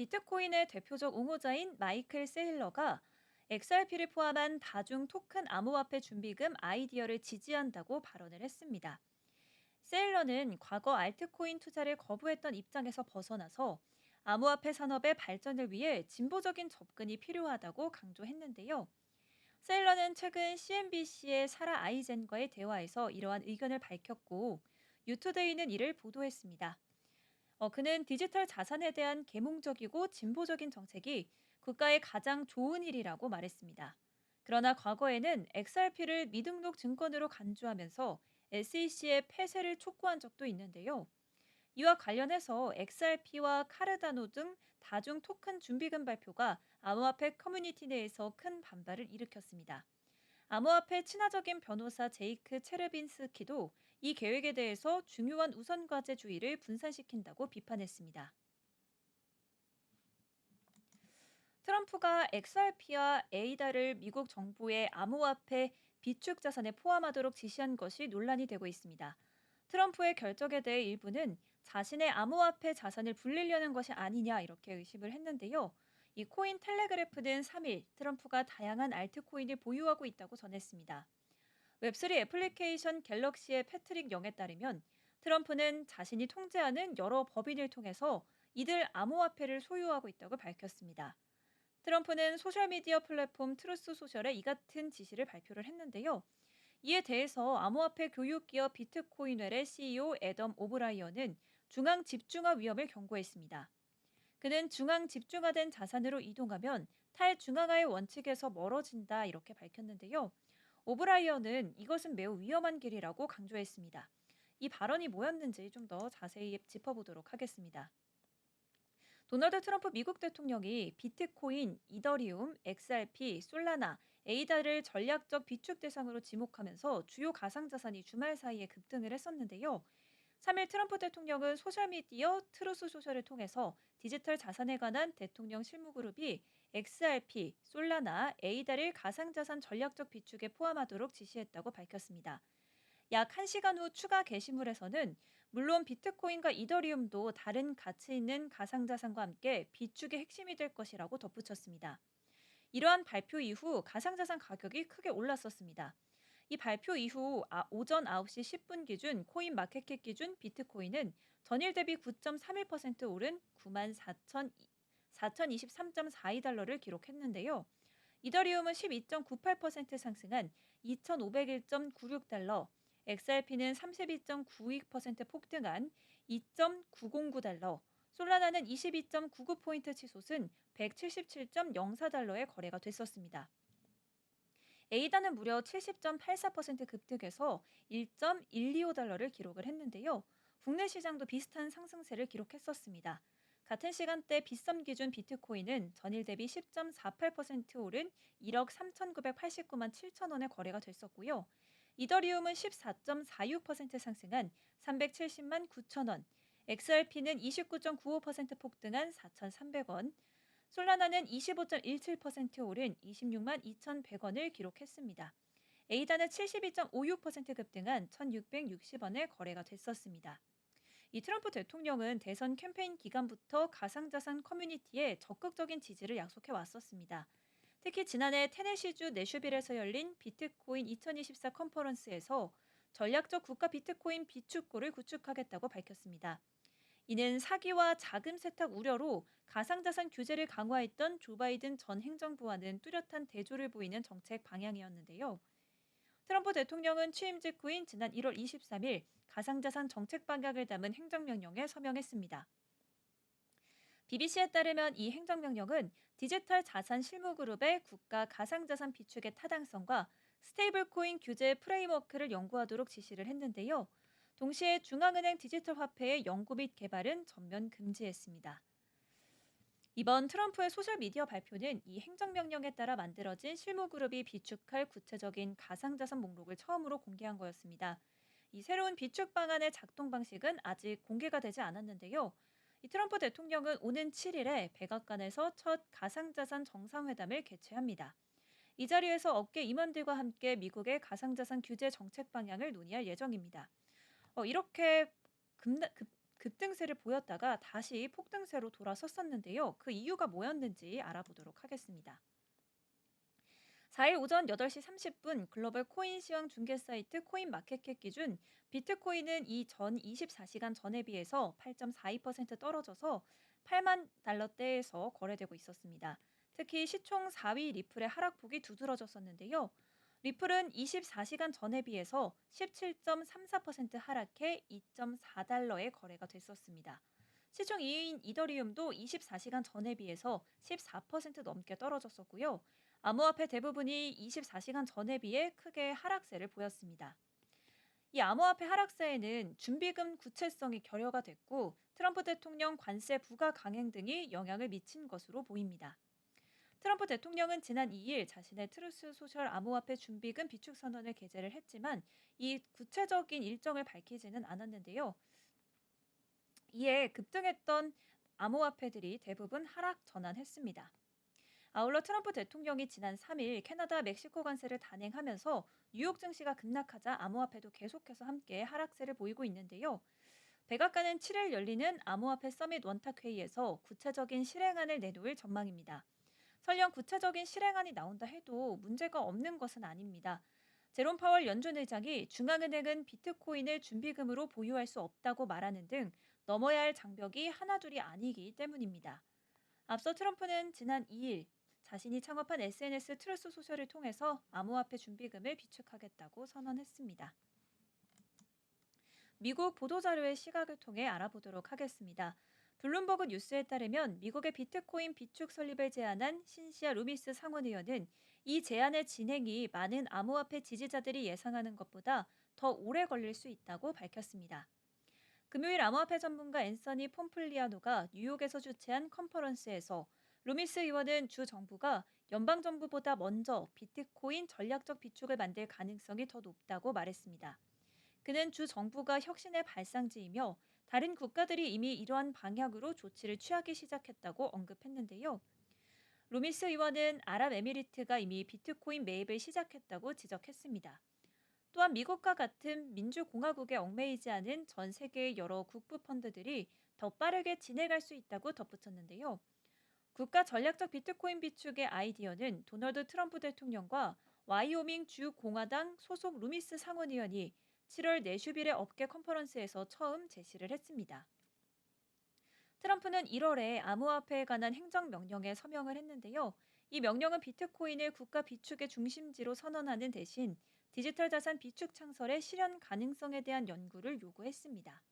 비트코인의 대표적 옹호자인 마이클 세일러가 XRP를 포함한 다중 토큰 암호화폐 준비금 아이디어를 지지한다고 발언을 했습니다. 세일러는 과거 알트코인 투자를 거부했던 입장에서 벗어나서 암호화폐 산업의 발전을 위해 진보적인 접근이 필요하다고 강조했는데요. 세일러는 최근 CNBC의 사라 아이젠과의 대화에서 이러한 의견을 밝혔고, 유투데이는 이를 보도했습니다. 그는 디지털 자산에 대한 계몽적이고 진보적인 정책이 국가의 가장 좋은 일이라고 말했습니다. 그러나 과거에는 XRP를 미등록 증권으로 간주하면서 SEC의 폐쇄를 촉구한 적도 있는데요. 이와 관련해서 XRP와 카르다노 등 다중 토큰 준비금 발표가 암호화폐 커뮤니티 내에서 큰 반발을 일으켰습니다. 암호화폐 친화적인 변호사 제이크 체르빈스키도 이 계획에 대해서 중요한 우선과제주의를 분산시킨다고 비판했습니다. 트럼프가 XRP와 에이다를 미국 정부의 암호화폐 비축 자산에 포함하도록 지시한 것이 논란이 되고 있습니다. 트럼프의 결정에 대해 일부는 자신의 암호화폐 자산을 불리려는 것이 아니냐 이렇게 의심을 했는데요. 이 코인 텔레그래프는 3일 트럼프가 다양한 알트코인을 보유하고 있다고 전했습니다. 웹3 애플리케이션 갤럭시의 패트릭 영에 따르면 트럼프는 자신이 통제하는 여러 법인을 통해서 이들 암호화폐를 소유하고 있다고 밝혔습니다. 트럼프는 소셜미디어 플랫폼 트루스 소셜에 이 같은 지시를 발표를 했는데요. 이에 대해서 암호화폐 교육기업 비트코인웰의 CEO 애덤 오브라이언은 중앙 집중화 위험을 경고했습니다. 그는 중앙 집중화된 자산으로 이동하면 탈중앙화의 원칙에서 멀어진다 이렇게 밝혔는데요. 오브라이언은 이것은 매우 위험한 길이라고 강조했습니다. 이 발언이 뭐였는지 좀 더 자세히 짚어보도록 하겠습니다. 도널드 트럼프 미국 대통령이 비트코인, 이더리움, XRP, 솔라나, 에이다를 전략적 비축 대상으로 지목하면서 주요 가상자산이 주말 사이에 급등을 했었는데요. 3일 트럼프 대통령은 소셜미디어 트루스 소셜을 통해서 디지털 자산에 관한 대통령 실무그룹이 XRP, 솔라나, 에이다를 가상자산 전략적 비축에 포함하도록 지시했다고 밝혔습니다. 약 1시간 후 추가 게시물에서는 물론 비트코인과 이더리움도 다른 가치 있는 가상자산과 함께 비축의 핵심이 될 것이라고 덧붙였습니다. 이러한 발표 이후 가상자산 가격이 크게 올랐었습니다. 이 발표 이후 오전 9시 10분 기준 코인 마켓캡 기준 비트코인은 전일 대비 9.31% 오른 9만 4,023.42달러를 기록했는데요. 이더리움은 12.98% 상승한 2,501.96달러, XRP는 32.92% 폭등한 2.909달러, 솔라나는 22.99포인트 치솟은 177.04달러에 거래가 됐었습니다. 에이다는 무려 70.84% 급등해서 1.125달러를 기록을 했는데요. 국내 시장도 비슷한 상승세를 기록했었습니다. 같은 시간대 빗썸 기준 비트코인은 전일 대비 10.48% 오른 1억 3,989만 7천 원에 거래가 됐었고요. 이더리움은 14.46% 상승한 370만 9천 원, XRP는 29.95% 폭등한 4,300원, 솔라나는 25.17% 오른 26만 2,100원을 기록했습니다. 에이다는 72.56% 급등한 1,660원에 거래가 됐었습니다. 이 트럼프 대통령은 대선 캠페인 기간부터 가상자산 커뮤니티에 적극적인 지지를 약속해 왔었습니다. 특히 지난해 테네시주 내슈빌에서 열린 비트코인 2024 컨퍼런스에서 전략적 국가 비트코인 비축고를 구축하겠다고 밝혔습니다. 이는 사기와 자금 세탁 우려로 가상자산 규제를 강화했던 조 바이든 전 행정부와는 뚜렷한 대조를 보이는 정책 방향이었는데요. 트럼프 대통령은 취임 직후인 지난 1월 23일 가상자산 정책 방향을 담은 행정명령에 서명했습니다. BBC에 따르면 이 행정명령은 디지털 자산 실무그룹의 국가 가상자산 비축의 타당성과 스테이블코인 규제 프레임워크를 연구하도록 지시를 했는데요. 동시에 중앙은행 디지털 화폐의 연구 및 개발은 전면 금지했습니다. 이번 트럼프의 소셜미디어 발표는 이 행정명령에 따라 만들어진 실무그룹이 비축할 구체적인 가상자산 목록을 처음으로 공개한 거였습니다. 이 새로운 비축 방안의 작동 방식은 아직 공개가 되지 않았는데요. 이 트럼프 대통령은 오는 7일에 백악관에서 첫 가상자산 정상회담을 개최합니다. 이 자리에서 업계 임원들과 함께 미국의 가상자산 규제 정책 방향을 논의할 예정입니다. 이렇게 급등세를 보였다가 다시 폭등세로 돌아섰었는데요. 그 이유가 뭐였는지 알아보도록 하겠습니다. 4일 오전 8시 30분 글로벌 코인 시황 중개 사이트 코인마켓캡 기준 비트코인은 이전 24시간 전에 비해서 8.42% 떨어져서 8만 달러대에서 거래되고 있었습니다. 특히 시총 4위 리플의 하락폭이 두드러졌었는데요. 리플은 24시간 전에 비해서 17.34% 하락해 2.4달러에 거래가 됐었습니다. 시총 2위인 이더리움도 24시간 전에 비해서 14% 넘게 떨어졌었고요. 암호화폐 대부분이 24시간 전에 비해 크게 하락세를 보였습니다. 이 암호화폐 하락세에는 준비금 구체성이 결여가 됐고 트럼프 대통령 관세 부과 강행 등이 영향을 미친 것으로 보입니다. 트럼프 대통령은 지난 2일 자신의 트루스 소셜 암호화폐 준비금 비축 선언을 게재를 했지만 이 구체적인 일정을 밝히지는 않았는데요. 이에 급등했던 암호화폐들이 대부분 하락 전환했습니다. 아울러 트럼프 대통령이 지난 3일 캐나다 멕시코 관세를 단행하면서 뉴욕 증시가 급락하자 암호화폐도 계속해서 함께 하락세를 보이고 있는데요. 백악관은 7일 열리는 암호화폐 서밋 원탁회의에서 구체적인 실행안을 내놓을 전망입니다. 설령 구체적인 실행안이 나온다 해도 문제가 없는 것은 아닙니다. 제롬 파월 연준 의장이 중앙은행은 비트코인을 준비금으로 보유할 수 없다고 말하는 등 넘어야 할 장벽이 하나둘이 아니기 때문입니다. 앞서 트럼프는 지난 2일 자신이 창업한 SNS 트루스 소셜을 통해서 암호화폐 준비금을 비축하겠다고 선언했습니다. 미국 보도자료의 시각을 통해 알아보도록 하겠습니다. 블룸버그 뉴스에 따르면 미국의 비트코인 비축 설립을 제안한 신시아 루미스 상원의원은 이 제안의 진행이 많은 암호화폐 지지자들이 예상하는 것보다 더 오래 걸릴 수 있다고 밝혔습니다. 금요일 암호화폐 전문가 앤서니 폼플리아노가 뉴욕에서 주최한 컨퍼런스에서 루미스 의원은 주 정부가 연방정부보다 먼저 비트코인 전략적 비축을 만들 가능성이 더 높다고 말했습니다. 그는 주 정부가 혁신의 발상지이며 다른 국가들이 이미 이러한 방향으로 조치를 취하기 시작했다고 언급했는데요. 루미스 의원은 아랍에미리트가 이미 비트코인 매입을 시작했다고 지적했습니다. 또한 미국과 같은 민주공화국에 얽매이지 않은 전 세계의 여러 국부 펀드들이 더 빠르게 진행할 수 있다고 덧붙였는데요. 국가 전략적 비트코인 비축의 아이디어는 도널드 트럼프 대통령과 와이오밍 주 공화당 소속 루미스 상원의원이 7월 내슈빌의 업계 컨퍼런스에서 처음 제시를 했습니다. 트럼프는 1월에 암호화폐에 관한 행정명령에 서명을 했는데요. 이 명령은 비트코인을 국가 비축의 중심지로 선언하는 대신 디지털 자산 비축 창설의 실현 가능성에 대한 연구를 요구했습니다.